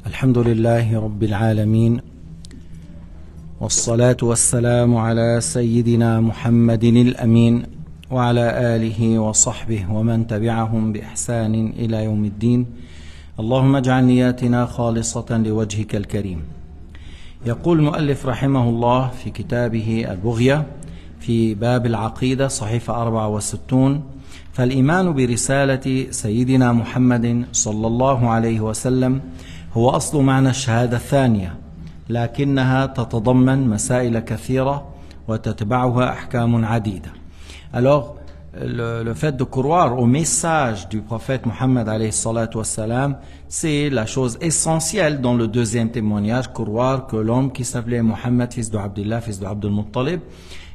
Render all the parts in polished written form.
الحمد لله رب العالمين، والصلاة والسلام على سيدنا محمد الأمين وعلى آله وصحبه ومن تبعهم بإحسان إلى يوم الدين. اللهم اجعل نياتنا خالصة لوجهك الكريم. يقول المؤلف رحمه الله في كتابه البغية في باب العقيدة صحيفة 64: فالإيمان برسالة سيدنا محمد صلى الله عليه وسلم هو أصل معنى الشهادة الثانية، لكنها تتضمن مسائل كثيرة وتتبعها أحكام عديدة. Alors, le fait de croire au message du prophète Mohammed alayhi salatu wassalam, c'est la chose essentielle dans le deuxième témoignage, croire que l'homme qui s'appelait Mohammed, fils de Abdullah, fils de Abdul Muttalib,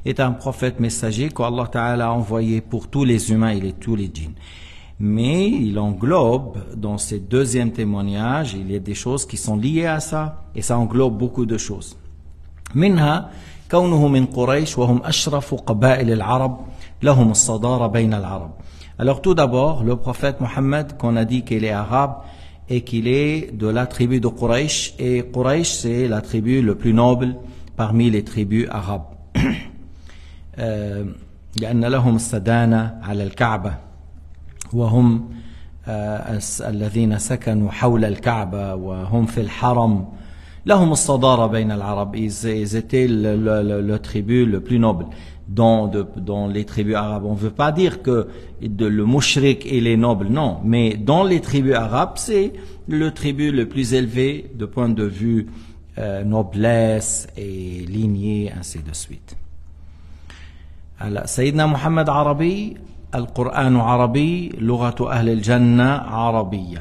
est un prophète messager qu'Allah Ta'ala a envoyé pour tous les humains et tous les djinns. Mais il englobe, dans ce deuxième témoignage, il y a des choses qui sont liées à ça, et ça englobe beaucoup de choses. منها كونه من قريش وهم أشرف قبائل العرب لهم الصدارة بين العرب. Alors tout d'abord, le prophète Mohammed, qu'on a dit qu'il est arabe et qu'il est de la tribu de Quraysh, et Quraysh c'est la tribu le plus noble parmi les tribus arabes. لأن لهم السدانة على الكعبة وهم الذين سكنوا حول الكعبة وهم في الحرم لهم الصدارة بين العرب. Ils étaient le tribu le plus noble dans les tribus arabes. On ne veut pas dire que le mushrik il est noble, non, mais dans les tribus arabes c'est le tribu le plus élevé de point de vue noblesse et lignée, ainsi de suite. Alors, Sayyidina Muhammad Arabi, Al-Qur'an Arabi, Lughatu Ahl al-Jannah Arabiyya.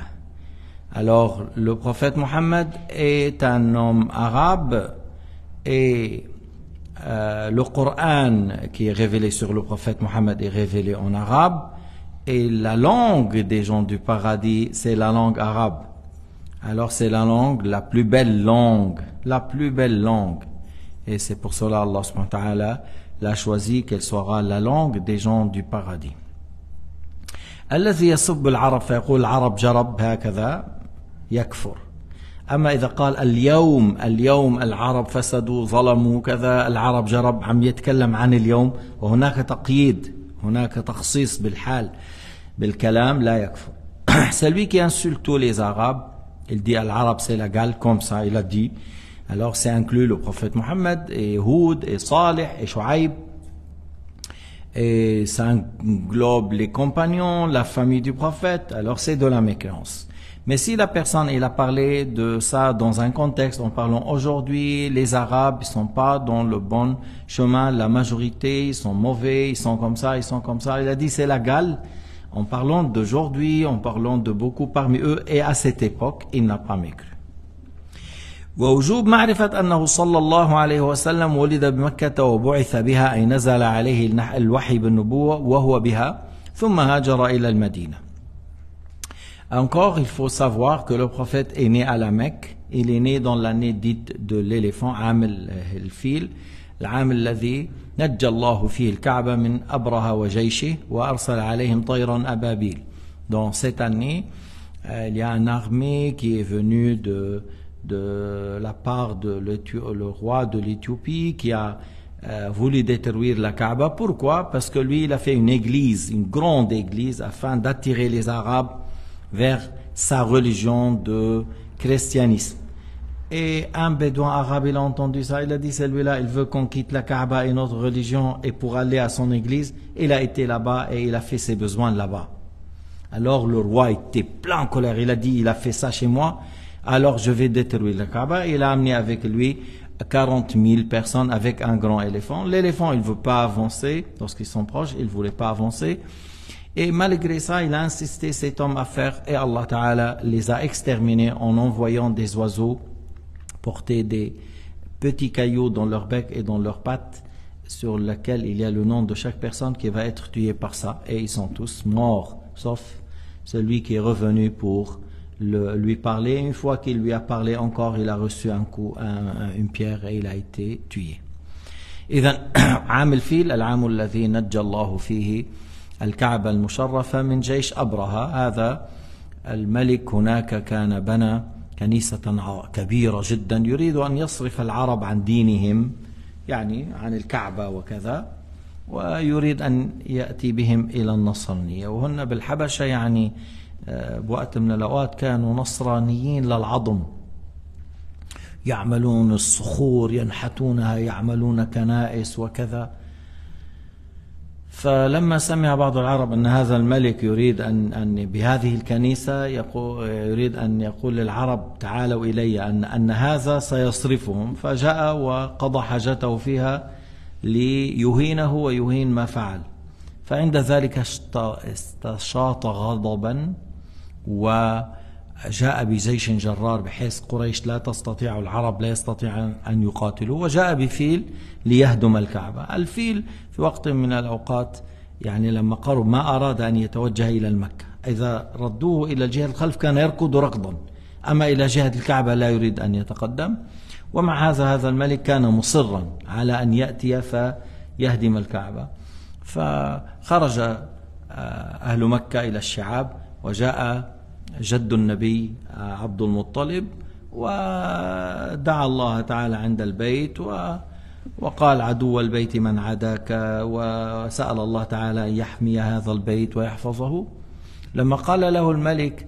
Alors, le prophète Mohammed est un homme arabe et le Coran qui est révélé sur le prophète Mohammed est révélé en arabe, et la langue des gens du paradis, c'est la langue arabe. Alors, c'est la langue, la plus belle langue, Et c'est pour cela Allah subhanahu wa ta'ala l'a choisi qu'elle sera la langue des gens du paradis. الذي يسب العرب فيقول العرب جرب هكذا يكفر. أما إذا قال اليوم العرب فسدوا ظلموا كذا، العرب جرب، عم يتكلم عن اليوم، وهناك تقييد، هناك تخصيص بالحال بالكلام، لا يكفر. Celui qui insulte tous les Arabes, il dit العرب c'est l'égal, comme ça il a dit. Alors c'est inclus le prophète Mohammed et Houd et Salih et Shuaib, et ça englobe les compagnons, la famille du prophète. Alors c'est de la mécréance. Mais si la personne il a parlé de ça dans un contexte en parlant aujourd'hui les Arabes ils sont pas dans le bon chemin, la majorité ils sont mauvais, ils sont comme ça, il a dit c'est légal en parlant d'aujourd'hui, en parlant de beaucoup parmi eux, et à cette époque il n'a pas mécru. ووجوب معرفة أنه صلى الله عليه وسلم ولد بمكة وبعث بها، أي نزل عليه الوحي بالنبوة وهو بها، ثم هاجر إلى المدينة. Encore, il faut savoir que le prophète est né à la Mecque. Il est né dans l'année dite de l'éléphant, عام الفيل، العام الذي نجى الله فيه الكعبة من أبرهة وجيشه وأرسل عليهم طيرا أبابيل. Dans cette année, il y a une armée qui est venue de la part de le roi de l'Éthiopie qui a voulu détruire la Kaaba. Pourquoi? Parce que lui il a fait une église, une grande église, afin d'attirer les Arabes vers sa religion de christianisme. Et un bédouin arabe il a entendu ça, il a dit celui-là il veut qu'on quitte la Kaaba et notre religion, et pour aller à son église il a été là-bas et il a fait ses besoins là-bas. Alors le roi était plein en colère, il a dit il a fait ça chez moi, alors je vais détruire la Kaaba. Il a amené avec lui 40 000 personnes avec un grand éléphant. L'éléphant il ne veut pas avancer, lorsqu'ils sont proches il ne voulait pas avancer, et malgré ça il a insisté cet homme à faire, et Allah Ta'ala les a exterminés en envoyant des oiseaux porter des petits cailloux dans leur bec et dans leurs pattes, sur lesquels il y a le nom de chaque personne qui va être tuée par ça, et ils sont tous morts sauf celui qui est revenu pour lui parler. Une fois qu'il lui a parlé encore, il a reçu un coup, une pierre, et il a été tué. إذن عام الفيل العام الذي نجى الله فيه الكعبة المشرفة من جيش أبرهة. هذا الملك هناك كان كنيسة كبيرة جدا، يريد أن يصرف العرب عن دينهم، يعني عن الكعبة وكذا، ويريد أن يأتي بهم إلى النصرانية. وهن بالحبشة يعني بوقت من الأوقات كانوا نصرانيين للعظم، يعملون الصخور ينحتونها، يعملون كنائس وكذا. فلما سمع بعض العرب أن هذا الملك يريد أن بهذه الكنيسة يريد أن يقول للعرب تعالوا إلي، أن هذا سيصرفهم، فجاء وقضى حاجته فيها ليهينه ويهين ما فعل. فعند ذلك استشاط غضبا وجاء بجيش جرار بحيث قريش لا تستطيع، العرب لا يستطيع أن يقاتلوا، وجاء بفيل ليهدم الكعبة. الفيل في وقت من الأوقات يعني لما قرب ما أراد أن يتوجه إلى المكة، إذا ردوه إلى الجهة الخلف كان يركض ركضا، أما إلى جهة الكعبة لا يريد أن يتقدم. ومع هذا الملك كان مصرا على أن يأتي فيهدم الكعبة. فخرج أهل مكة إلى الشعاب، وجاء جد النبي عبد المطلب ودعا الله تعالى عند البيت وقال عدو البيت من عداك، وسأل الله تعالى أن يحمي هذا البيت ويحفظه. لما قال له الملك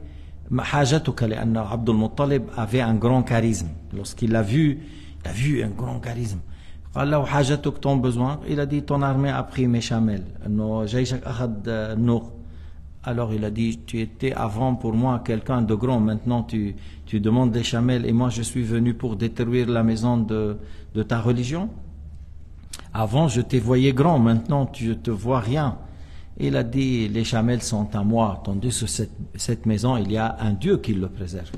حاجتك، لأن عبد المطلب avait un grand charisme, lorsqu'il l'a vu, il a vu un grand charisme. قال له حاجتك ton besoin, il a dit ton armée a pris mes chamelles, إنه جيشك أخذ النوق. Alors il a dit tu étais avant pour moi quelqu'un de grand, maintenant tu demandes des chamelles et moi je suis venu pour détruire la maison de ta religion. Avant je te voyais grand, maintenant tu ne te vois rien. Il a dit les chamelles sont à moi, tandis que cette maison il y a un Dieu qui le préserve.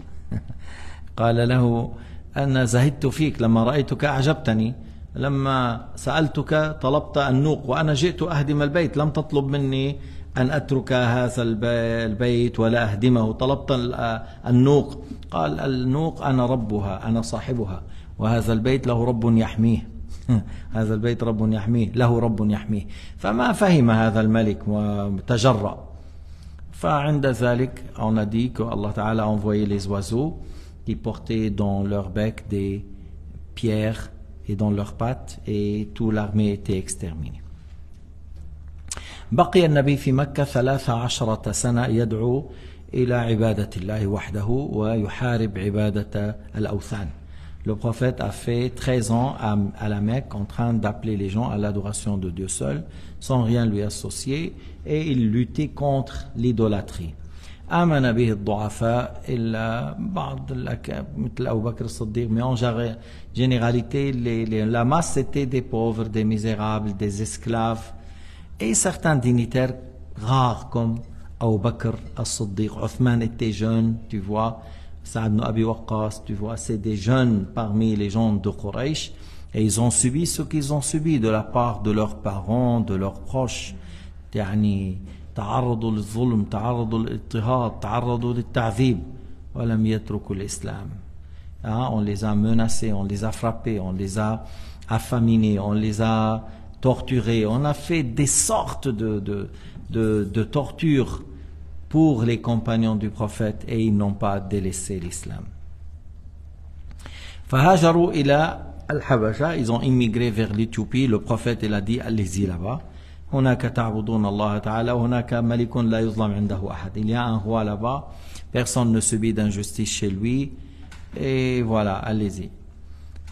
قال له أنا زهدت فيك لما رأيتك أعجبتني، لما سألتك طلبت النوق وأنا جئت أهدم البيت، لم تطلب مني أن أترك هذا البيت ولا أهدمه، طلبت النوق. قال النوق أنا ربها، أنا صاحبها، وهذا البيت له رب يحميه. هذا البيت رب يحميه، له رب يحميه. فما فهم هذا الملك وتجرأ. فعند ذلك on a dit que Allah Ta'ala a envoyé les oiseaux qui portaient dans leur bec des pierres et dans leurs pattes, et toute l'armée était exterminée. بقي النبي في مكة 13 سنة يدعو إلى عبادة الله وحده ويحارب عبادة الأوثان. Le prophète a fait 13 ans à la Mecque en train d'appeler les gens à l'adoration de Dieu seul, sans rien lui associer, et il luttait contre l'idolâtrie. آمن به الضعفاء إلا بعض مثل أبو بكر الصديق, mais en généralité la masse c'était des pauvres, des misérables, des esclaves, et certains dignitaires rares comme Abu Bakr al-Siddiq. Othman était jeune, tu vois, Saad ibn Abi Waqqas, tu vois, c'est des jeunes parmi les gens de Quraysh, et ils ont subi ce qu'ils ont subi de la part de leurs parents, de leurs proches. يعني تعرضوا للظلم, تعرضوا للاضطهاد, تعرضوا للتعذيب, ولم يتركوا الإسلام. On les a menacés, on les a frappés, on les a affaminés, on les a torturés, on a fait des sortes de tortures pour les compagnons du prophète, et ils n'ont pas délaissé l'islam. فهاجروا إلى الحبشة, ils ont immigré vers l'Éthiopie. Le prophète il a dit allez-y là-bas. هناك تعبدون الله تعالى وهناك ملك لا يظلم عنده أحد. Il y a un roi là-bas, personne ne subit d'injustice chez lui, et voilà, allez-y.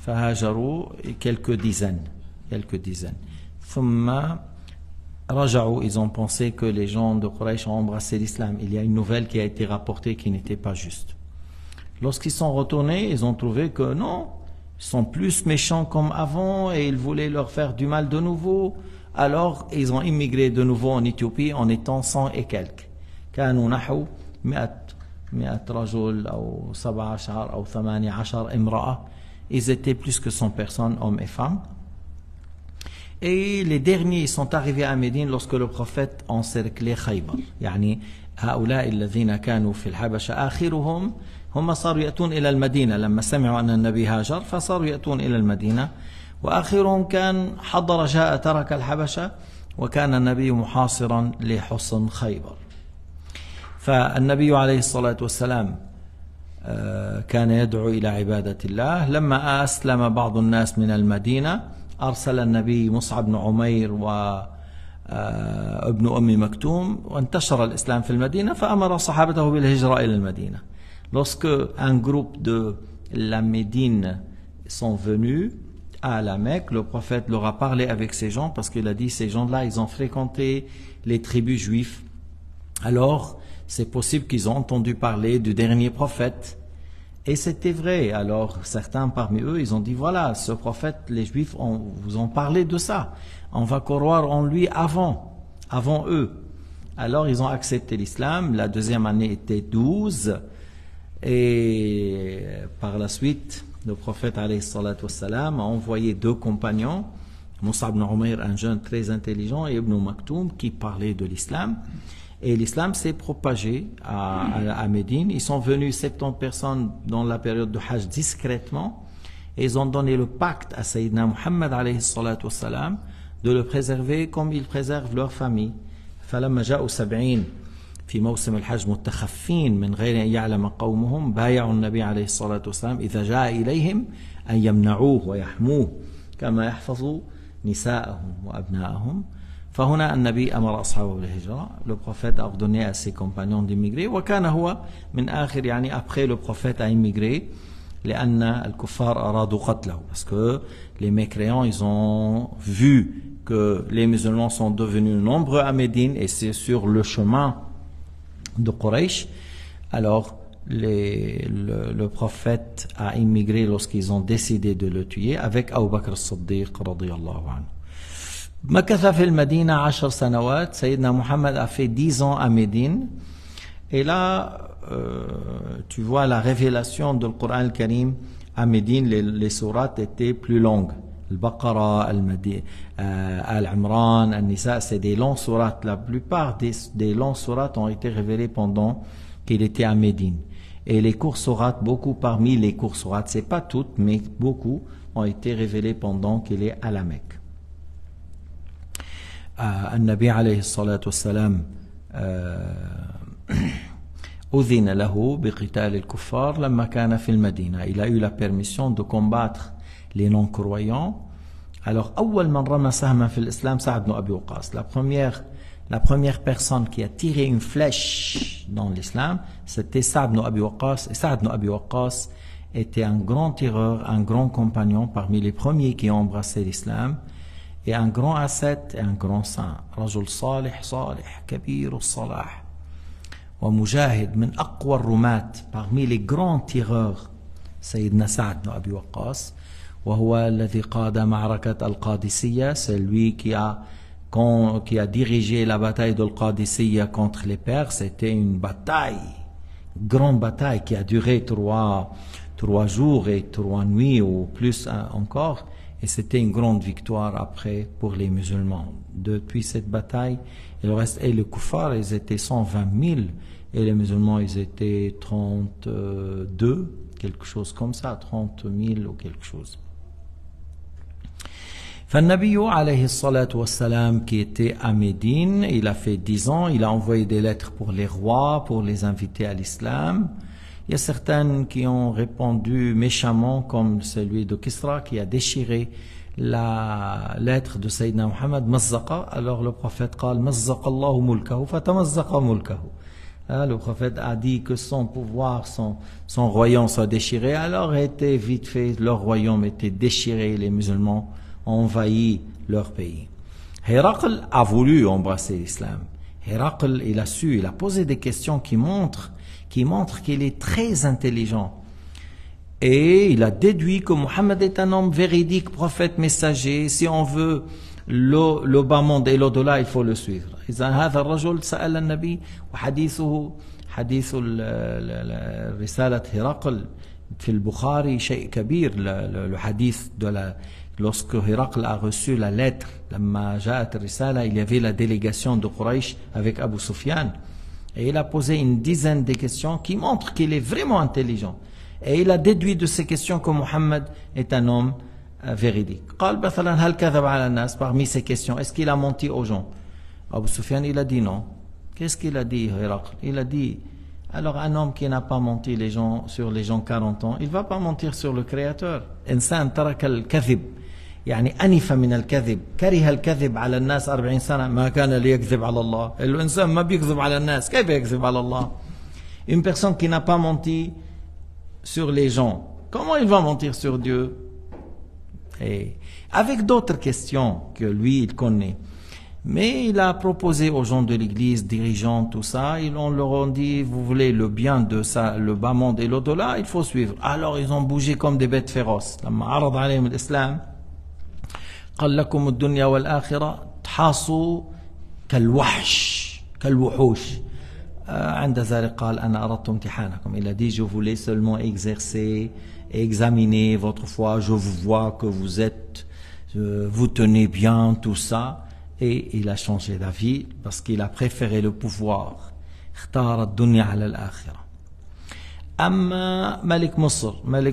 فهاجروا quelques dizaines. ثم رجعوا, ils ont pensé que les gens de Quraysh ont embrassé l'islam. Il y a une nouvelle qui a été rapportée qui n'était pas juste. Lorsqu'ils sont retournés, ils ont trouvé que non, ils sont plus méchants comme avant et ils voulaient leur faire du mal de nouveau. Alors ils ont immigré de nouveau en Éthiopie en étant 100 et quelques. كانوا نحو 100 رجل أو 17 أو 18 امرأة. Ils étaient plus que 100 personnes, hommes et femmes. Et les derniers sont arrivés à Médine lorsque le prophète encerclait Khaybar. يعني هؤلاء الذين كانوا في الحبشة آخرهم هم صاروا يأتون إلى المدينة لما سمعوا أن النبي هاجر, فصاروا يأتون إلى المدينة. وآخرهم كان حضر جاء ترك الحبشة, وكان النبي محاصرا لحصن خيبر. فالنبي عليه الصلاة والسلام كان يدعو إلى عبادة الله. لما أسلم بعض الناس من المدينة أرسل النبي مصعب بن عمير وابن أم مكتوم وانتشر الإسلام في المدينة فأمر صحابته بالهجرة إلى المدينة. Lorsque un groupe de la Médine sont venus à la Mecque, le prophète leur a parlé avec ces gens parce qu'il a dit ces gens-là ils ont fréquenté les tribus juives. Alors c'est possible qu'ils ont entendu parler du dernier prophète. Et c'était vrai. Alors certains parmi eux, ils ont dit voilà, ce prophète, les Juifs vous ont parlé de ça. On va croire en lui avant eux. Alors ils ont accepté l'islam. La deuxième année était 12. Et par la suite, le prophète alayhi salatu wassalam a envoyé 2 compagnons, Mus'ab ibn Umayr, un jeune très intelligent, et Ibn Maktoum qui parlait de l'islam. Et l'islam s'est propagé à Médine. Ils sont venus 70 personnes dans la période de Hajj discrètement. Et ils ont donné le pacte à Sayyidina Muhammad alayhi salatu wassalam de le préserver comme ils préservent leur famille. فلما جاءوا 70 في موسم الحج متخفين من غير أن يعلم قومهم بايعوا النبي عليه الصلاة والسلام إذا جاء إليهم أن يمنعوه ويحموه كما يحفظوا نساءهم وأبناءهم. فهنا النبي أمر أصحابه بالهجرة. Le prophète a ordonné à ses compagnons d'immigrer. وكان هو من آخر يعني après le prophète a immigré لأن الكفار أرادوا قتله parce que les mécréants ils ont vu que les musulmans sont devenus nombreux à Médine et c'est sur le chemin de Quraysh. Alors le prophète a immigré lorsqu'ils ont décidé de le tuer avec Abu Bakr as-Siddiq radiyallahu anhu. مكث في المدينة 10 سنوات. Sayyidina Muhammad a fait 10 ans à Médine. Et là, tu vois la révélation du Coran al-Karim à Médine, les sourates étaient plus longues. Al-Baqarah, Al-Imran, Al-Nisa, c'est des longs sourates. La plupart des longs sourates ont été révélés pendant qu'il était à Médine. Et les courts sourates, beaucoup parmi les courts sourates, c'est pas toutes, mais beaucoup ont été révélés pendant qu'il est à la Mecque. النبي عليه الصلاة والسلام أذن له بقتال الكفار لما كان في المدينة. Il a eu la permission de combattre les non-croyants. Alors أول من رمى سهما في الإسلام سعد بن أبي وقاص. La première personne qui a tiré une flèche dans l'islam, c'était Sa'd ibn Abi Waqqas. Et Sa'd ibn Abi Waqqas était un grand tireur, un grand compagnon parmi les premiers qui ont embrassé l'islam. Et un grand ascète et un grand saint. رجل صالح كبير الصلاح ومجاهد من أقوى الرماة. Parmi les grands tireurs, سيدنا سعد بن أبي وقاص وهو الذي قاد معركة القادسية. C'est lui qui a dirigé la bataille de Qadisiyya contre les Perses. C'était une grande bataille qui a duré 3 jours et 3 nuits ou plus encore. Et c'était une grande victoire après pour les musulmans. Depuis cette bataille, il reste, et les kuffars, ils étaient 120 000, et les musulmans, ils étaient 32, quelque chose comme ça, 30 000 ou quelque chose. فالنبي عليه الصلاة والسلام qui était à Médine, il a fait 10 ans, il a envoyé des lettres pour les rois, pour les inviter à l'islam. Il y a certaines qui ont répondu méchamment, comme celui de Kisra qui a déchiré la lettre de Sayyidina Muhammad, Mazzaqa. Alors le prophète قال مزق الله ملكه فتمزق ملكه. Le prophète a dit que son pouvoir, son royaume soit déchiré. Alors était vite fait, leur royaume était déchiré, les musulmans ont envahi leur pays. Héraql a voulu embrasser l'islam. Héraql, il a posé des questions qui montrent qu'il est très intelligent. Et il a déduit que Mohammed est un homme véridique, prophète, messager. Si on veut le bas monde et l'au-delà, il faut le suivre. إذا هذا الرجل سأل النبي وحديثه حديث رسالة هرقل في البخاري شيء كبير. Le hadith lorsque Héraql a reçu la lettre, لما جاءت الرسالة, il y avait la délégation de Quraysh avec Abu Sufyan. Et il a posé une dizaine de questions qui montrent qu'il est vraiment intelligent. Et il a déduit de ces questions que Mohammed est un homme véridique. قال مثلا هل كذب على الناس. Parmi ces questions, est-ce qu'il a menti aux gens? Abu Sufyan, il a dit non. Qu'est-ce qu'il a dit, Héraql? Il a dit Alors un homme qui n'a pas menti sur les gens 40 ans, il ne va pas mentir sur le Créateur. إنسان ترك الكذب يعني أنف من الكذب كره الكذب على الناس 40 سنة ما كان ليكذب على الله. الإنسان ما بيكذب على الناس كيف يكذب على الله. Une personne qui n'a pas menti sur les gens, comment il va mentir sur Dieu? Et avec d'autres questions que lui il connaît. Mais il a proposé aux gens de l'église, dirigeants, tout ça, on leur a dit, vous voulez le bien de ça, le bas monde et l'au-delà, il faut suivre. Alors ils ont bougé comme des bêtes féroces. لما عرض عليهم الإسلام قال لكم الدنيا والآخرة تحاصوا كالوحوش. عند ذلك قال أنا أردت امتحانكم. Il a dit, je voulais seulement exercer et examiner votre foi, je vous vois que vous êtes, vous tenez bien, tout ça. Et il a changé d'avis parce qu'il a préféré le pouvoir. اختار الدنيا على الآخرة. أما ملك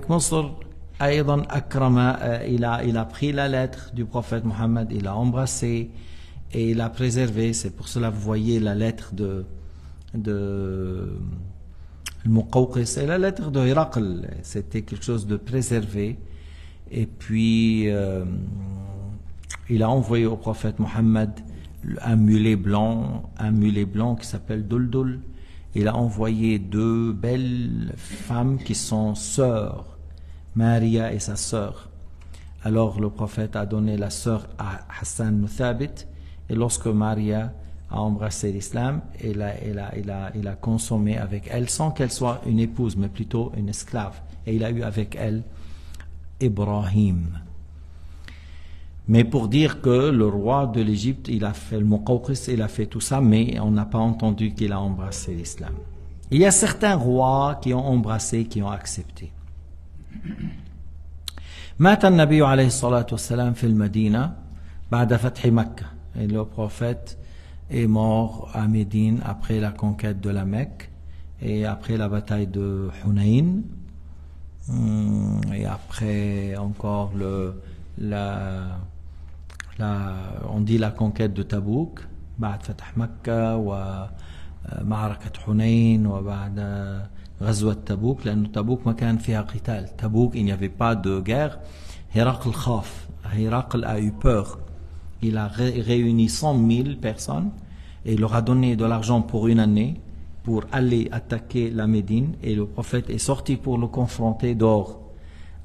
مصر أيضا أكرم. Il a pris la lettre du prophète Mohammed, il a embrassé et il a préservé. C'est pour cela que vous voyez la lettre de Al-Muqawqis et la lettre de Héracl. C'était quelque chose de préservé. Et puis il a envoyé au prophète Mohammed un mulet blanc qui s'appelle Duldul. Il a envoyé 2 belles femmes qui sont sœurs, Maria et sa sœur. Alors le prophète a donné la sœur à Hassan Thabit, et lorsque Maria a embrassé l'islam, il a consommé avec elle sans qu'elle soit une épouse, mais plutôt une esclave. Et il a eu avec elle Ibrahim. Mais pour dire que le roi de l'Égypte, il a fait le Muqawqis, il a fait tout ça, mais on n'a pas entendu qu'il a embrassé l'islam. Il y a certains rois qui ont embrassé, qui ont accepté. مات النبي عليه الصلاة والسلام في المدينة بعد فتح مكة. Et le prophète est mort à Médine après la conquête de la Mecque et après la bataille de Hunayn et après encore on dit la conquête de Tabouk. بعد فتح مكة ومعركة حنين وبعد غزوة تبوك لأن تبوك ما كان فيها قتال. تبوك il n'y avait pas de guerre. Héracl khaf. Héracl a eu peur. Il a réuni 100 000 personnes et il leur a donné de l'argent pour une année pour aller attaquer la Médine, et le prophète est sorti pour le confronter dehors.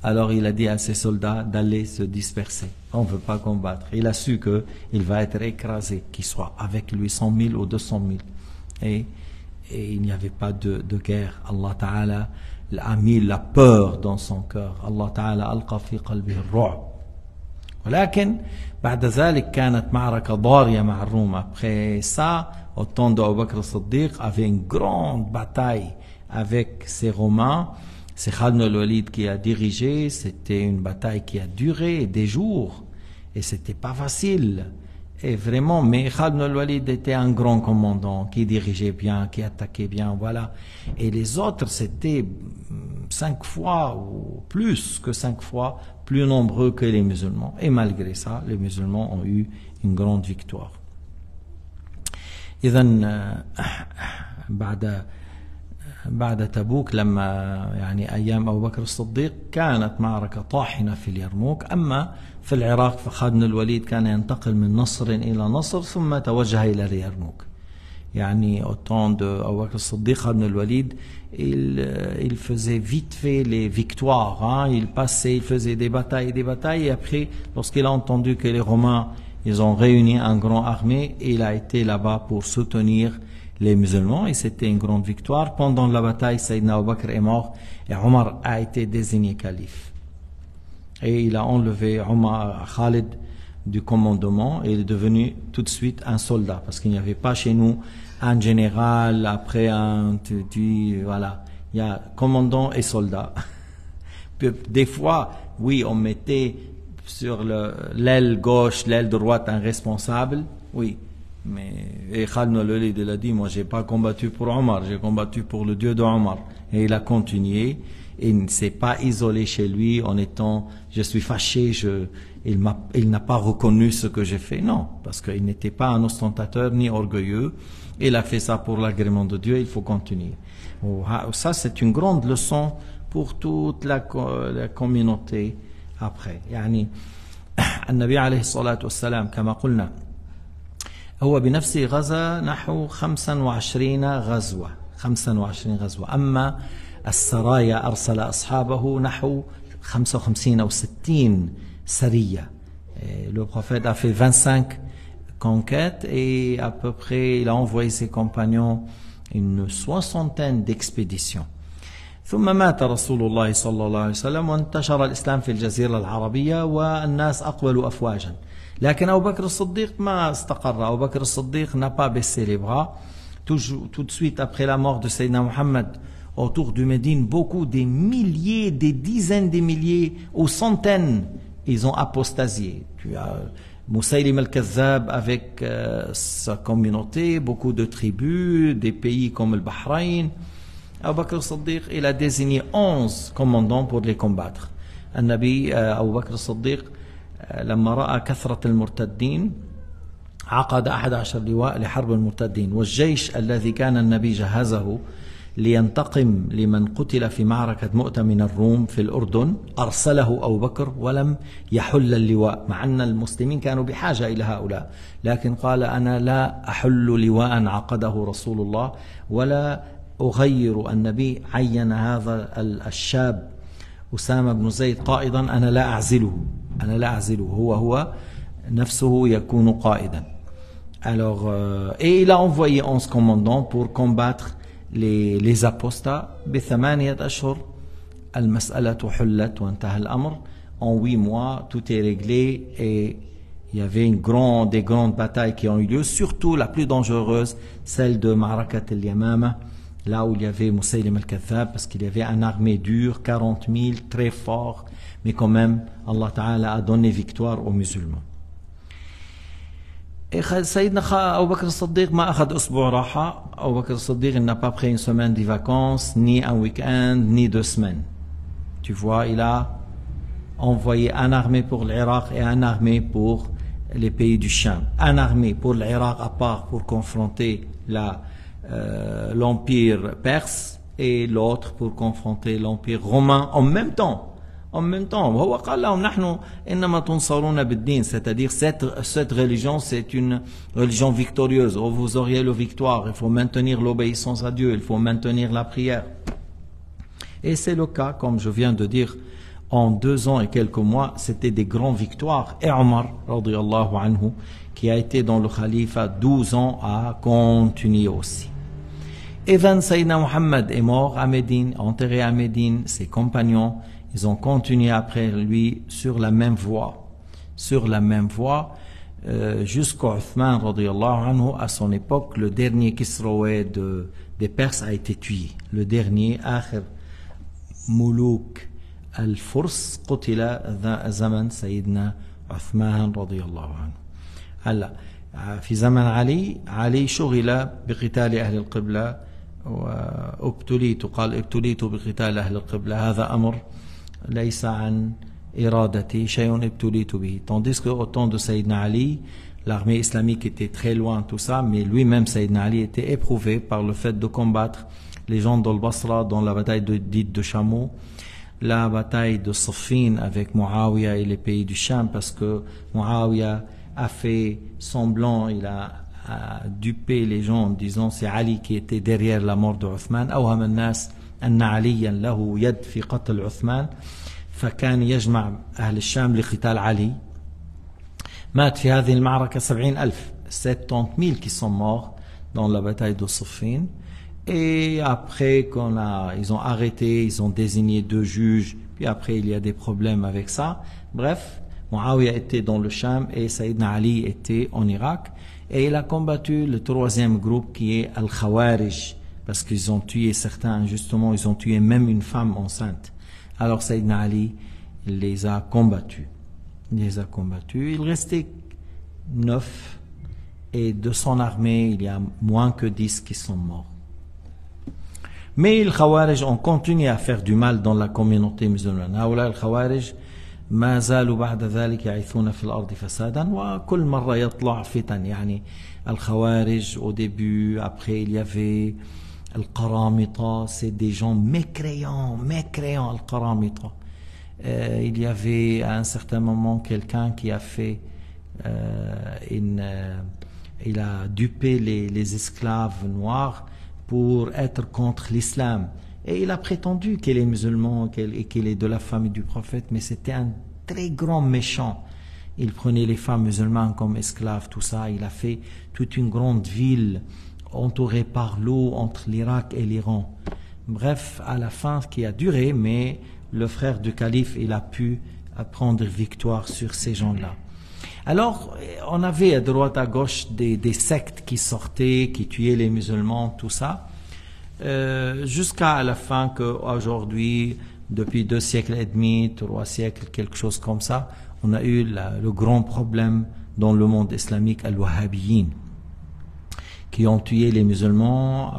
Alors il a dit à ses soldats d'aller se disperser. On ne veut pas combattre. Il a su qu'il va être écrasé, qu'il soit avec lui 100 000 ou 200 000. Et il n'y avait pas de guerre. Allah Ta'ala a mis la peur dans son cœur. Allah Ta'ala alqa fi qalbihi ar-ru'b. ولكن بعد ذلك كانت معركة ضارية مع الروم. Après ça, au temps d'Abu Bakr as-Siddiq, avait une grande bataille avec ces Romains. C'est Khalid al-Walid qui a dirigé. C'était une bataille qui a duré des jours et c'était pas facile. Et vraiment, mais Khalid al-Walid était un grand commandant qui dirigeait bien, qui attaquait bien, voilà. Et les autres, c'était 5 fois ou plus que 5 fois plus nombreux que les musulmans. Et malgré ça, les musulmans ont eu une grande victoire. إذن بعد تبوك لما يعني أيام أبو بكر الصديق كانت معركة طاحنة في اليرموك. أما في العراق فخالد الوليد كان ينتقل من نصر إلى نصر ثم توجه إلى اليرموك. يعني au temps de Abu Bakr as-Siddiq, Khalid al-Walid, il faisait vite fait les victoires, hein. Il passait, il faisait des batailles, et après, lorsqu'il a entendu que les Romains, ils ont réuni un grand armée, il a été là-bas pour soutenir les musulmans, et c'était une grande victoire. Pendant la bataille, Sayyidina Abu Bakr est mort, et Omar a été désigné calife. Et il a enlevé Khalid du commandement, et il est devenu tout de suite un soldat, parce qu'il n'y avait pas chez nous un général, après voilà, il y a commandant et soldat. Des fois, oui, on mettait sur l'aile gauche, l'aile droite un responsable, oui, mais Khalid al-Walid il a dit, moi j'ai pas combattu pour Omar, j'ai combattu pour le Dieu de Omar. et il a continué. Et il ne s'est pas isolé chez lui en étant je suis fâché, il n'a pas reconnu ce que j'ai fait. Non, parce qu'il n'était pas un ostentateur ni orgueilleux. Il a fait ça pour l'agrément de Dieu, il faut continuer. Ça, c'est une grande leçon pour toute la communauté après. يعني النبي عليه الصلاة والسلام كما قلنا هو بنفسه غزا نحو 25 غزوة 25 غزوة. أما السرايا أرسل أصحابه نحو 55 أو 60 سرية. Le prophète a fait 25 conquêtes et à peu près il a envoyé ses compagnons une soixantaine d'expéditions. ثم مات رسول الله صلى الله عليه وسلم وانتشر الإسلام في الجزيرة العربية والناس أقبلوا أفواجا. لكن أبو بكر الصديق ما استقر. أبو بكر الصديق n'a pas baissé les bras. Tout de suite après la mort de Sayyidina Muhammad, autour du Médine, beaucoup, des milliers, des dizaines de milliers, ou centaines, ils ont apostasié. Tu as Moussaïlim al-Kazzab avec sa communauté, beaucoup de tribus, des pays comme le Bahreïn. Abu Bakr al-Siddiq, il a désigné 11 commandants pour les combattre. النبي أبو بكر الصديق لما رأى كثرة المرتدين عقد 11 لواء لحرب المرتدين. والجيش الذي كان النبي جهزه لينتقم لمن قتل في معركة مؤتة من الروم في الأردن أرسله أبو بكر ولم يحل اللواء، مع أن المسلمين كانوا بحاجة إلى هؤلاء، لكن قال أنا لا أحل لواء عقده رسول الله ولا أغير. النبي عين هذا الشاب أسامة بن زيد قائدا، أنا لا أعزله هو نفسه يكون قائدا. Alors, et il a envoyé 11 commandants pour combattre les apostats. بثمانية أشهر المسألة حلت وانتهى الأمر. En 8 mois, tout est réglé et il y avait des grandes batailles qui ont eu lieu, surtout la plus dangereuse, celle de Ma'rakat al-Yamama, là où il y avait Moussaïlim al-Kazzab, parce qu'il y avait une armée dure, 40 000, très fort, mais quand même, Allah Ta'ala a donné victoire aux musulmans. Et Sayyidina Abu Bakr al-Siddiq m'a أخذ أسبوع راحة. Abu Bakr al-Siddiq, il n'a pas pris une semaine de vacances, ni un week-end, ni 2 semaines. Tu vois, il a envoyé une armée pour l'Irak et une armée pour les pays du Sham. Une armée pour l'Irak à part pour confronter l'empire perse et l'autre pour confronter l'empire romain en même temps. هو قال لهم نحن إنما تنصرون بالدين, c'est-à-dire cette religion c'est une religion victorieuse, où vous auriez la victoire, il faut maintenir l'obéissance à Dieu, il faut maintenir la prière. Et c'est le cas, comme je viens de dire, en 2 ans et quelques mois, c'était des grandes victoires. Et Omar, radiyallahu anhu, qui a été dans le khalifa 12 ans, a continué aussi. Et Sayyidina Muhammad est mort à Médine, enterré à Médine, ses compagnons, ils ont continué après lui sur la même voie. Jusqu'à Uthman, radiyallahu anhu, à son époque, le dernier Kisraoué des Perses a été tué. Le dernier, Akhir Moulouk al-Furs, قتل زمن سيدنا عثمان رضي الله عنه. هلا في زمن علي شغل بقتال أهل القبلة ابتليت بقتال أهل القبلة. هذا أمر ليس عن إرادتي شيء ابتليت به. Tandis que au temps de Sayyidina Ali, l'armée islamique était très loin, tout ça, mais lui-même, Sayyidina Ali, était éprouvé par le fait de combattre les gens d'Al-Basra dans la bataille dite de Chameau, la bataille de Siffin avec Muawiyah et les pays du Sham, parce que Muawiyah a fait semblant, il a dupé les gens en disant c'est Ali qui était derrière la mort de Uthman. أوهم الناس أن عليا له يد في قتل عثمان فكان يجمع أهل الشام لقتال علي. مات في هذه المعركة 70,000 qui sont morts dans la bataille de Siffin. Et après ils ont arrêté, ils ont désigné 2 juges, puis après il y a des problèmes avec ça. Bref, Muawiyah était dans le Sham et Sayyidina Ali était en Irak. Et il a combattu le 3e groupe qui est Al-Khawarij, parce qu'ils ont tué certains injustement, ils ont tué même une femme enceinte. Alors Sayyidina Ali les a combattus. Il restait 9 et de son armée, il y a moins que 10 qui sont morts. Mais les Khawarij ont continué à faire du mal dans la communauté musulmane. هؤلاء الخوارج ما زالوا بعد ذلك يعيثون في الأرض فسادا وكل مرة يطلع فتن. يعني الخوارج au début, après il y avait القرامطة, c'est des gens mécréants, القرامطة. Il y avait à un certain moment quelqu'un qui a fait il a dupé les esclaves noirs pour être contre l'islam. Et il a prétendu qu'il est musulman et qu'il est de la famille du prophète, mais c'était un très grand méchant. Il prenait les femmes musulmanes comme esclaves, tout ça. Il a fait toute une grande ville entourée par l'eau entre l'Irak et l'Iran. Bref, à la fin, qui a duré, mais le frère du calife, il a pu prendre victoire sur ces gens-là. Alors, on avait à droite à gauche des sectes qui sortaient, qui tuaient les musulmans, tout ça, jusqu'à la fin qu'aujourd'hui, depuis 2 siècles et demi, 3 siècles, quelque chose comme ça, on a eu le grand problème dans le monde islamique, al-Wahhabiyyin, qui ont tué les musulmans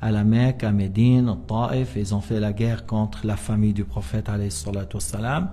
à la Mecque, à Médine, au Taïf. Ils ont fait la guerre contre la famille du prophète, alayhi salatu wassalam.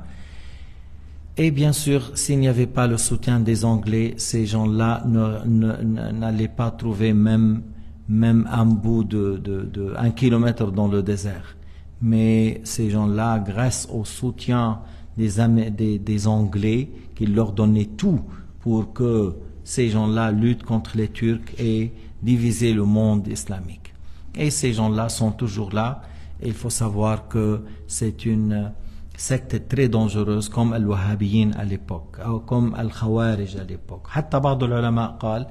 Et bien sûr, s'il n'y avait pas le soutien des Anglais, ces gens-là n'allaient pas trouver même un bout de 1 kilomètre dans le désert. Mais ces gens-là, grâce au soutien des Anglais, qui leur donnaient tout pour que ces gens-là luttent contre les Turcs et diviser le monde islamique. Et ces gens-là sont toujours là. Et il faut savoir que c'est une secte très dangereuse comme al-Wahhabiyyin à l'époque, ou comme al-Khawarij à l'époque. حتى بعض العلماء قال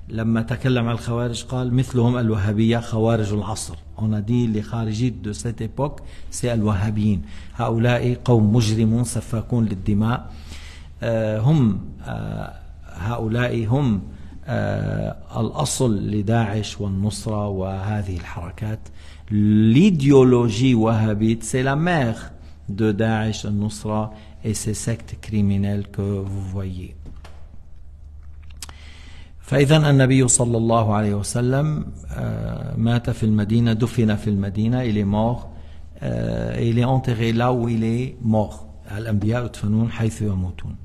لما تكلم عن الخوارج قال مثلهم الوهابية خوارج العصر. On a dit les kharijites de cette époque, c'est al-Wahhabiyyin. هؤلاء قوم مجرمون سفاكون للدماء. هؤلاء هم الأصل لداعش والنصرة وهذه الحركات. L'idéologie wahhabite, c'est la mère de Daesh, al-Nusra et ces sectes criminelles que vous voyez. فإذا النبي صلى الله عليه وسلم مات في المدينة, دفن في المدينة, il est mort, il est enterré là où il est mort. الأنبياء يدفنون حيث يموتون.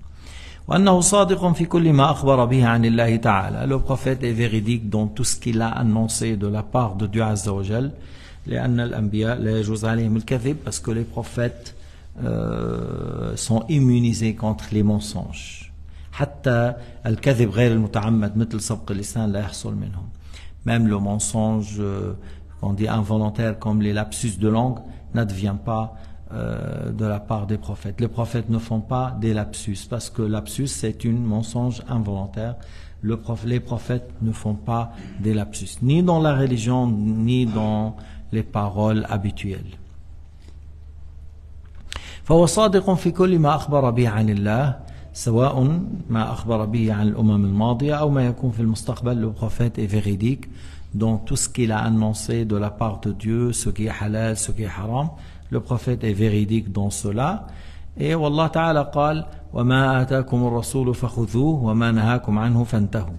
وأنه صادق في كل ما أخبر به عن الله تعالى. Le prophète est véridique dans tout ce qu'il a annoncé de la part de Dieu Azza wa Jal. لأن الأنبياء لا يجوز عليهم الكذب, parce que les prophètes sont immunisés contre les mensonges. حتى الكذب غير المتعمد مثل سبق اللسان لا يحصل منهم. Même le mensonge qu'on dit involontaire comme les lapsus de langue n'advient pas de la part des prophètes. Les prophètes ne font pas des lapsus parce que lapsus c'est un mensonge involontaire. Les prophètes ne font pas des lapsus, ni dans la religion ni dans les paroles habituelles. فهو صادق في كل ما أخبر به عن الله سواء ما أخبر به عن الأمم الماضية أو ما يكون في المستقبل. Le prophète est véridique dans tout ce qu'il a annoncé de la part de Dieu, ce qui est halal, ce qui est haram. Le prophète est véridique dans cela. Et والله تعالى قال وما آتاكم الرسول فخذوه وما نهاكم عنه فانتهوا.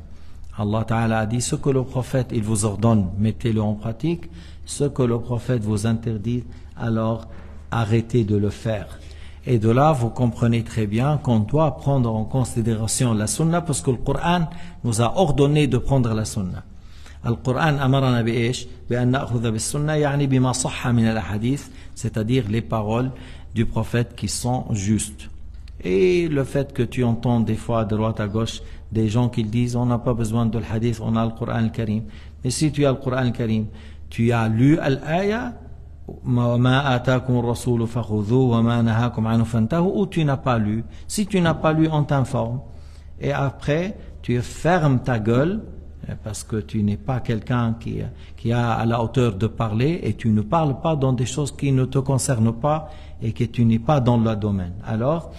Allah Ta'ala a dit ce que le prophète il vous ordonne, mettez-le en pratique. Ce que le prophète vous interdit, alors arrêtez de le faire. Et de là, vous comprenez très bien qu'on doit prendre en considération la sunna parce que le Coran nous a ordonné de prendre la sunna. القرآن أمرنا بإيش؟ بأن نأخذ بالسنة يعني بما صح من الأحاديث, c'est-à-dire les paroles du prophète qui sont justes. Et le fait que tu entends des fois à droite à gauche des gens qui disent on n'a pas besoin de l'hadith, on a le Coran al-Karim. Mais si tu as le Coran al-Karim, tu as lu l'aya ما آتاكم الرسول فخذوه وما نهاكم عنه فانتهوا, ou tu n'as pas lu. Si tu n'as pas lu, on t'informe. Et après, tu fermes ta gueule parce que tu n'es pas quelqu'un qui a à la hauteur de parler et tu ne parles pas dans des choses qui ne te concernent pas et que tu n'es pas dans le domaine. Alors,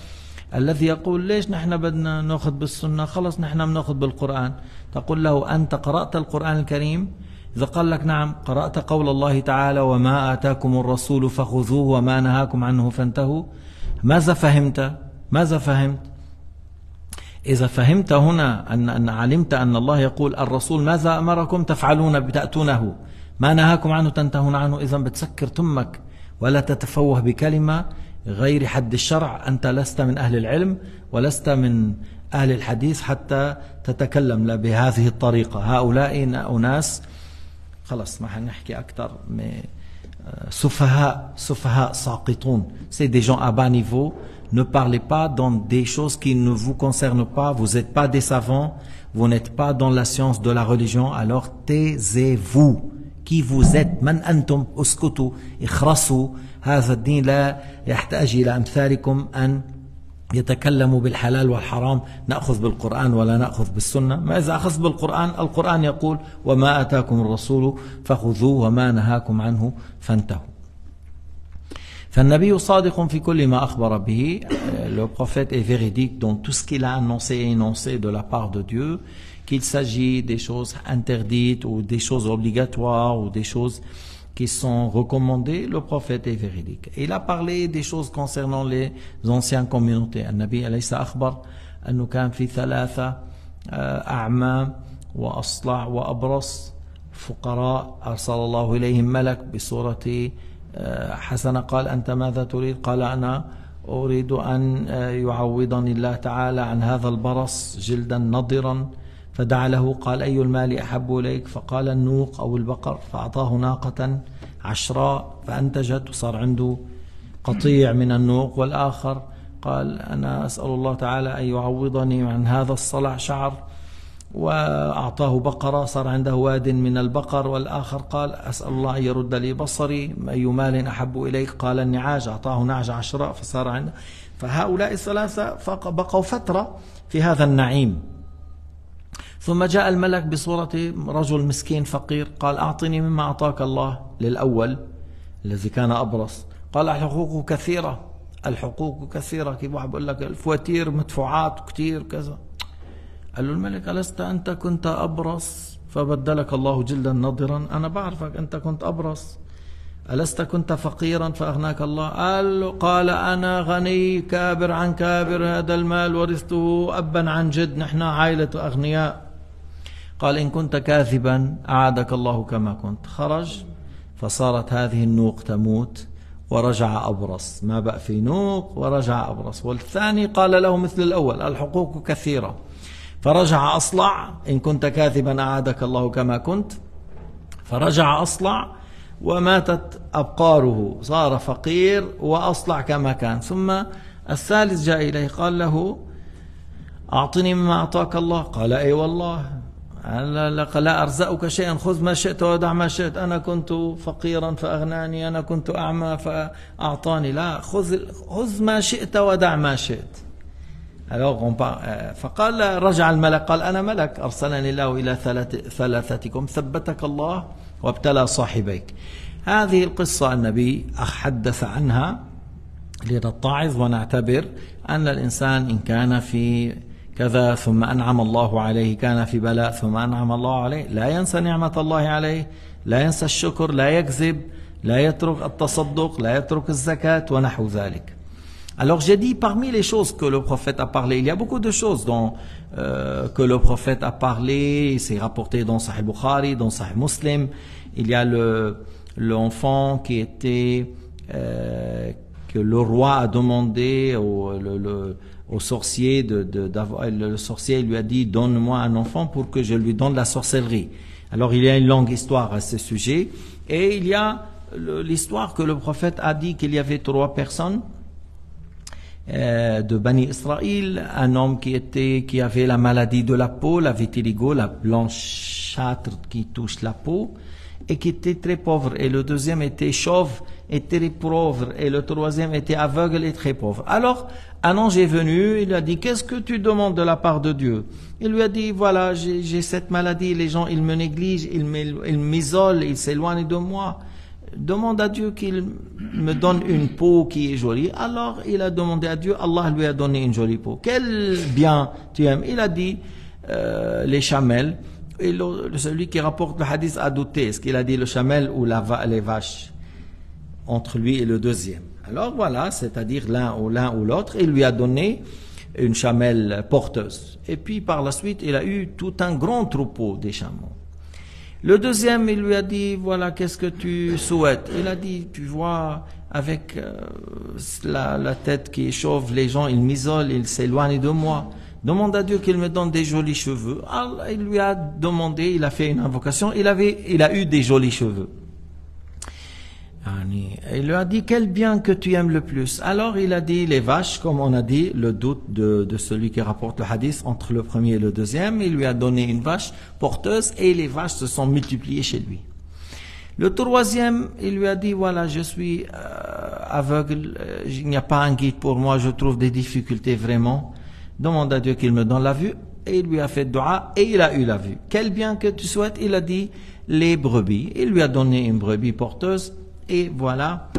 الذي يقول ليش نحن بدنا نأخذ بالسنة خلص نحن بنأخذ بالقرآن, تقول له أنت قرأت القرآن الكريم؟ إذا قال لك نعم, قرأت قول الله تعالى وما آتاكم الرسول فخذوه وما نهاكم عنه فانتهوا, ماذا فهمت؟ ماذا فهمت؟ إذا فهمت هنا أن علمت أن الله يقول الرسول ماذا أمركم تفعلون بتأتونه, ما نهاكم عنه تنتهون عنه. إذا بتسكر تمك ولا تتفوه بكلمة غير حد الشرع، أنت لست من أهل العلم ولست من أهل الحديث حتى تتكلم بهذه الطريقة. هؤلاء أناس خلص ما حنحكي أكثر، سفهاء ساقطون. C'est des gens à bas niveau. Ne parlez pas dans des choses qui ne vous concernent pas. Vous n'êtes pas des savants. Vous n'êtes pas dans la science de la religion. Alors taisez-vous. Qui vous êtes؟ من أنتم؟ اسكتوا اخرسوا. هذا الدين لا يحتاج إلى أمثالكم أن يتكلموا بالحلال والحرام. نأخذ بالقرآن ولا نأخذ بالسنة. ما إذا أخذ بالقرآن، القرآن يقول وما آتاكم الرسول فخذوه وما نهاكم عنه فانتهوا. فالنبي صادق في كل ما أخبر به. Le prophète est véridique dans tout ce qu'il a annoncé et énoncé de la part de Dieu, qu'il s'agit des choses interdites ou des choses obligatoires ou des choses qui sont recommandées. Le prophète est véridique. Il a parlé des choses concernant les anciennes communautés. النبي أليس أخبر أنه كان في 3 أعمى وأصلع وأبرص فقراء أرسل الله إليهم ملك بصورة حسنة. قال أنت ماذا تريد؟ قال أنا أريد أن يعوضني الله تعالى عن هذا البرص جلدا نضرا. فدعا له قال أي المال أحب إليك؟ فقال النوق أو البقر. فأعطاه ناقة عشراء فأنتجت وصار عنده قطيع من النوق. والآخر قال أنا أسأل الله تعالى أن يعوضني عن هذا الصلع شعر، وأعطاه بقرة صار عنده واد من البقر. والآخر قال أسأل الله أن يرد لي بصري، أي مال أحب إليك؟ قال النعاج. أعطاه نعج عشراء فصار عنده. فهؤلاء الثلاثة بقوا فترة في هذا النعيم. ثم جاء الملك بصورة رجل مسكين فقير قال أعطني مما أعطاك الله. للأول الذي كان أبرص قال الحقوق كثيرة. الحقوق كثيرة، كيف واحد بقول لك الفواتير مدفوعات كتير كذا. قال له الملك ألست أنت كنت أبرص فبدلك الله جلدا نضرا؟ أنا بعرفك أنت كنت أبرص. ألست كنت فقيرا فأغناك الله؟ قال أنا غني كابر عن كابر، هذا المال ورثته أبا عن جد، نحن عائلة أغنياء. قال إن كنت كاذبا أعادك الله كما كنت. خرج فصارت هذه النوق تموت ورجع أبرص. ما بقى في نوق ورجع أبرص. والثاني قال له مثل الأول الحقوق كثيرة، فرجع أصلع. إن كنت كاذبا أعادك الله كما كنت. فرجع أصلع وماتت أبقاره، صار فقير وأصلع كما كان. ثم الثالث جاء إليه قال له أعطني مما أعطاك الله. قال أي والله لا أرزقك شيئا، خذ ما شئت ودع ما شئت. أنا كنت فقيرا فأغناني، أنا كنت أعمى فأعطاني. لا، خذ ما شئت ودع ما شئت. فقال رجع الملك قال أنا ملك أرسلني الله إلى ثلاثتكم ثبتك الله وابتلى صاحبيك. هذه القصة النبي حدث عنها لنتعظ ونعتبر أن الإنسان إن كان في كذا ثم أنعم الله عليه، كان في بلاء ثم أنعم الله عليه، لا ينسى نعمة الله عليه، لا ينسى الشكر، لا يكذب، لا يترك التصدق، لا يترك الزكاة ونحو ذلك. Alors j'ai dit parmi les choses que le prophète a parlé, il y a beaucoup de choses que le prophète a parlé, c'est rapporté dans Sahih Bukhari, dans Sahih Muslim. Il y a l'enfant qui était que le roi a demandé au sorcier le sorcier lui a dit donne-moi un enfant pour que je lui donne la sorcellerie. Alors il y a une longue histoire à ce sujet et il y a l'histoire que le prophète a dit qu'il y avait 3 personnes de Bani Israël, un homme qui avait la maladie de la peau, la vitiligo, la blanchâtre qui touche la peau, et qui était très pauvre, et le deuxième était chauve et très pauvre, et le troisième était aveugle et très pauvre. Alors un ange est venu, il lui a dit qu'est-ce que tu demandes de la part de Dieu? Il lui a dit voilà, j'ai cette maladie, les gens ils me négligent, ils m'isolent, ils s'éloignent de moi. Demande à Dieu qu'il me donne une peau qui est jolie. Alors il a demandé à Dieu, Allah lui a donné une jolie peau. Quel bien tu aimes? Il a dit les chamelles. Et celui qui rapporte le hadith a douté, est-ce qu'il a dit le chamel ou les vaches entre lui et le deuxième? Alors voilà, c'est-à-dire l'un ou l'autre, il lui a donné une chamelle porteuse. Et puis par la suite, il a eu tout un grand troupeau des chameaux. Le deuxième, il lui a dit, voilà, qu'est-ce que tu souhaites? Il a dit, tu vois, avec la tête qui est chauve, les gens, ils m'isolent, ils s'éloignent de moi. Demande à Dieu qu'il me donne des jolis cheveux. Allah, il lui a demandé, il a fait une invocation, il a eu des jolis cheveux. Il lui a dit, quel bien que tu aimes le plus? Alors il a dit, les vaches, comme on a dit, le doute de celui qui rapporte le hadith entre le premier et le deuxième. Il lui a donné une vache porteuse et les vaches se sont multipliées chez lui. Le troisième, il lui a dit, voilà, je suis aveugle, il n'y a pas un guide pour moi, je trouve des difficultés vraiment. Demande à Dieu qu'il me donne la vue. Et il lui a fait dua et il a eu la vue. Quel bien que tu souhaites? Il a dit, les brebis. Il lui a donné une brebis porteuse. Et voilà,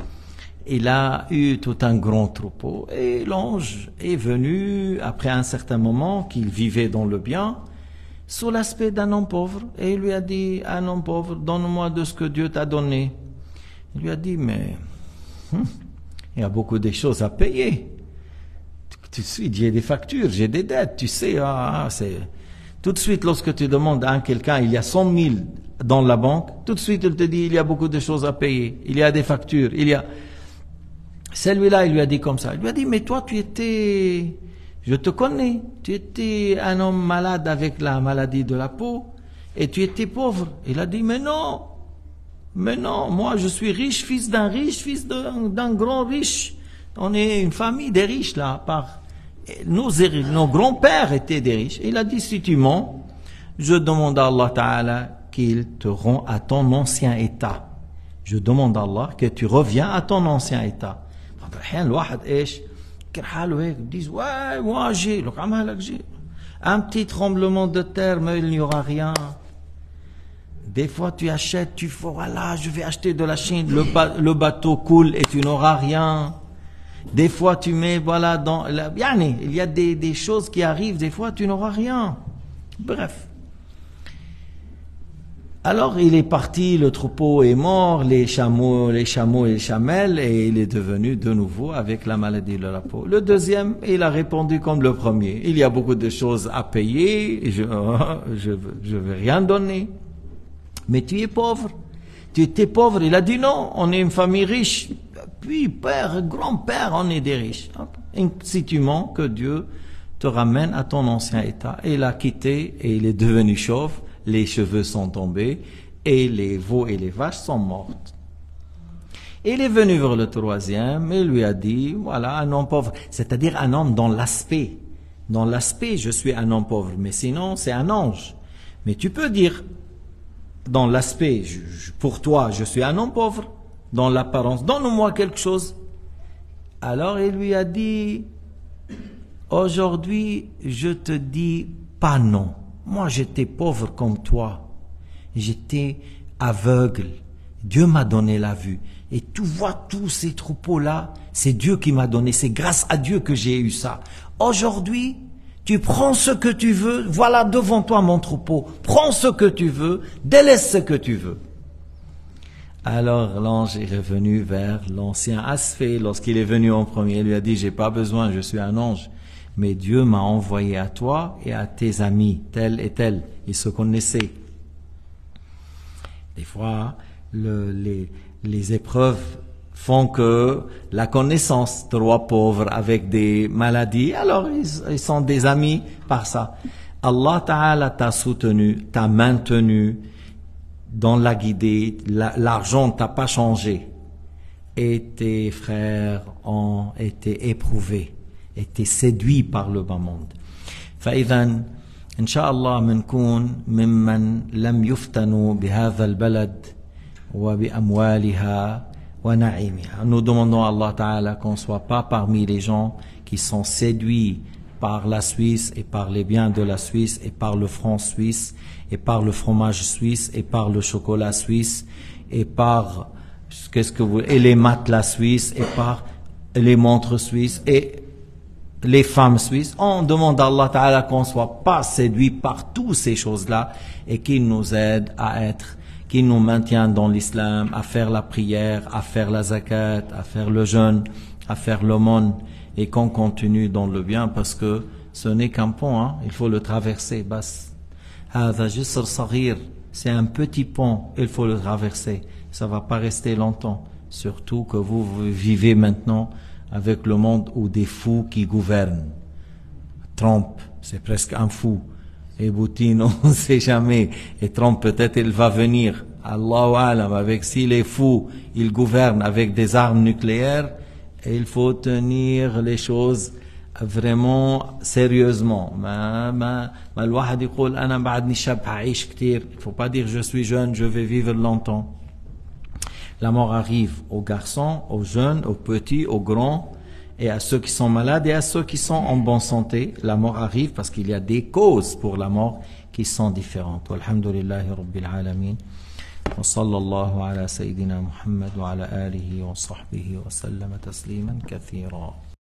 il a eu tout un grand troupeau. Et l'ange est venu, après un certain moment, qu'il vivait dans le bien, sous l'aspect d'un homme pauvre. Et il lui a dit, un homme pauvre, donne-moi de ce que Dieu t'a donné. Il lui a dit, mais il y a beaucoup de choses à payer. Tout de suite, j'ai des factures, j'ai des dettes, tu sais, c'est... Tout de suite, lorsque tu demandes à quelqu'un, il y a 100 000 dans la banque, tout de suite, il te dit, il y a beaucoup de choses à payer, il y a des factures, il y a... Celui-là, il lui a dit comme ça. Il lui a dit, mais toi, tu étais... Je te connais, tu étais un homme malade avec la maladie de la peau, et tu étais pauvre. Il a dit, mais non, moi, je suis riche, fils d'un grand riche. On est une famille des riches, là, nos grands-pères étaient des riches. Il a dit, si tu mens, je demande à Allah Ta'ala qu'il te rend à ton ancien état. Je demande à Allah que tu reviens à ton ancien état. Ils disent, ouais, moi j'ai un petit tremblement de terre, mais il n'y aura rien. Des fois tu achètes, tu fais, voilà, je vais acheter de la Chine, le bateau coule et tu n'auras rien. Des fois tu mets, voilà, il y a des choses qui arrivent, des fois tu n'auras rien. Bref. Alors il est parti, le troupeau est mort, les chameaux et les chamelles, et il est devenu de nouveau avec la maladie de la peau. Le deuxième, il a répondu comme le premier. Il y a beaucoup de choses à payer, je veux rien donner. Mais tu es pauvre. Tu étais pauvre. Il a dit non, on est une famille riche. Puis père, grand-père, on est des riches. Si tu mens, que Dieu te ramène à ton ancien état. Et il a quitté et il est devenu chauve. Les cheveux sont tombés et les veaux et les vaches sont mortes. Il est venu vers le troisième et lui a dit, voilà, un homme pauvre. C'est-à-dire un homme dans l'aspect. Dans l'aspect, je suis un homme pauvre. Mais sinon, c'est un ange. Mais tu peux dire, dans l'aspect, pour toi, je suis un homme pauvre. Dans l'apparence, donne-moi quelque chose. Alors il lui a dit, aujourd'hui, je te dis pas non. Moi, j'étais pauvre comme toi. J'étais aveugle. Dieu m'a donné la vue. Et tu vois tous ces troupeaux-là, c'est Dieu qui m'a donné. C'est grâce à Dieu que j'ai eu ça. Aujourd'hui, tu prends ce que tu veux. Voilà devant toi mon troupeau. Prends ce que tu veux. Délaisse ce que tu veux. Alors l'ange est revenu vers l'ancien aspect. Lorsqu'il est venu en premier, il lui a dit, j'ai pas besoin, je suis un ange. Mais Dieu m'a envoyé à toi et à tes amis, tel et tel. Ils se connaissaient. Des fois, les épreuves font que la connaissance, trois pauvres avec des maladies, alors ils sont des amis par ça. Allah Ta'ala t'a soutenu, t'a maintenu dans la guidée, l'argent t'a pas changé. Et tes frères ont été éprouvés. été séduit par le bas monde. فإذا إن شاء الله منكون ممن لم يفتنوا بهذا البلد وبأموالها ونعيمها. Nous demandons à Allah Ta'ala qu'on ne soit pas parmi les gens qui sont séduits par la Suisse et par les biens de la Suisse et par le franc suisse et par le fromage suisse et par le chocolat suisse et par et les matelas suisses et par les montres suisses et les femmes suisses. On demande à Allah Ta'ala qu'on ne soit pas séduit par toutes ces choses-là et qu'il nous aide à être, qu'il nous maintient dans l'islam, à faire la prière, à faire la zakat, à faire le jeûne, à faire l'aumône et qu'on continue dans le bien parce que ce n'est qu'un pont, hein, il faut le traverser. بس هذا جسر صغير c'est un petit pont, il faut le traverser. Ça va pas rester longtemps. Surtout que vous vivez maintenant avec le monde où des fous qui gouvernent. Trump, c'est presque un fou. Et Poutine, on ne sait jamais. Et Trump, peut-être, il va venir. Allahu alam, avec s'il est fou, il gouverne avec des armes nucléaires. Et il faut tenir les choses vraiment sérieusement. الواحد يقول أنا بعدني شاب هعيش كتير. Il ne faut pas dire je suis jeune, je vais vivre longtemps. La mort arrive aux garçons, aux jeunes, aux petits, aux grands, et à ceux qui sont malades et à ceux qui sont en bonne santé. La mort arrive parce qu'il y a des causes pour la mort qui sont différentes. Walhamdulillahi Rabbil Alamin. Wa sallallahu ala Sayyidina Muhammad wa ala alihi wa sahbihi wa sallama tasliman kathira.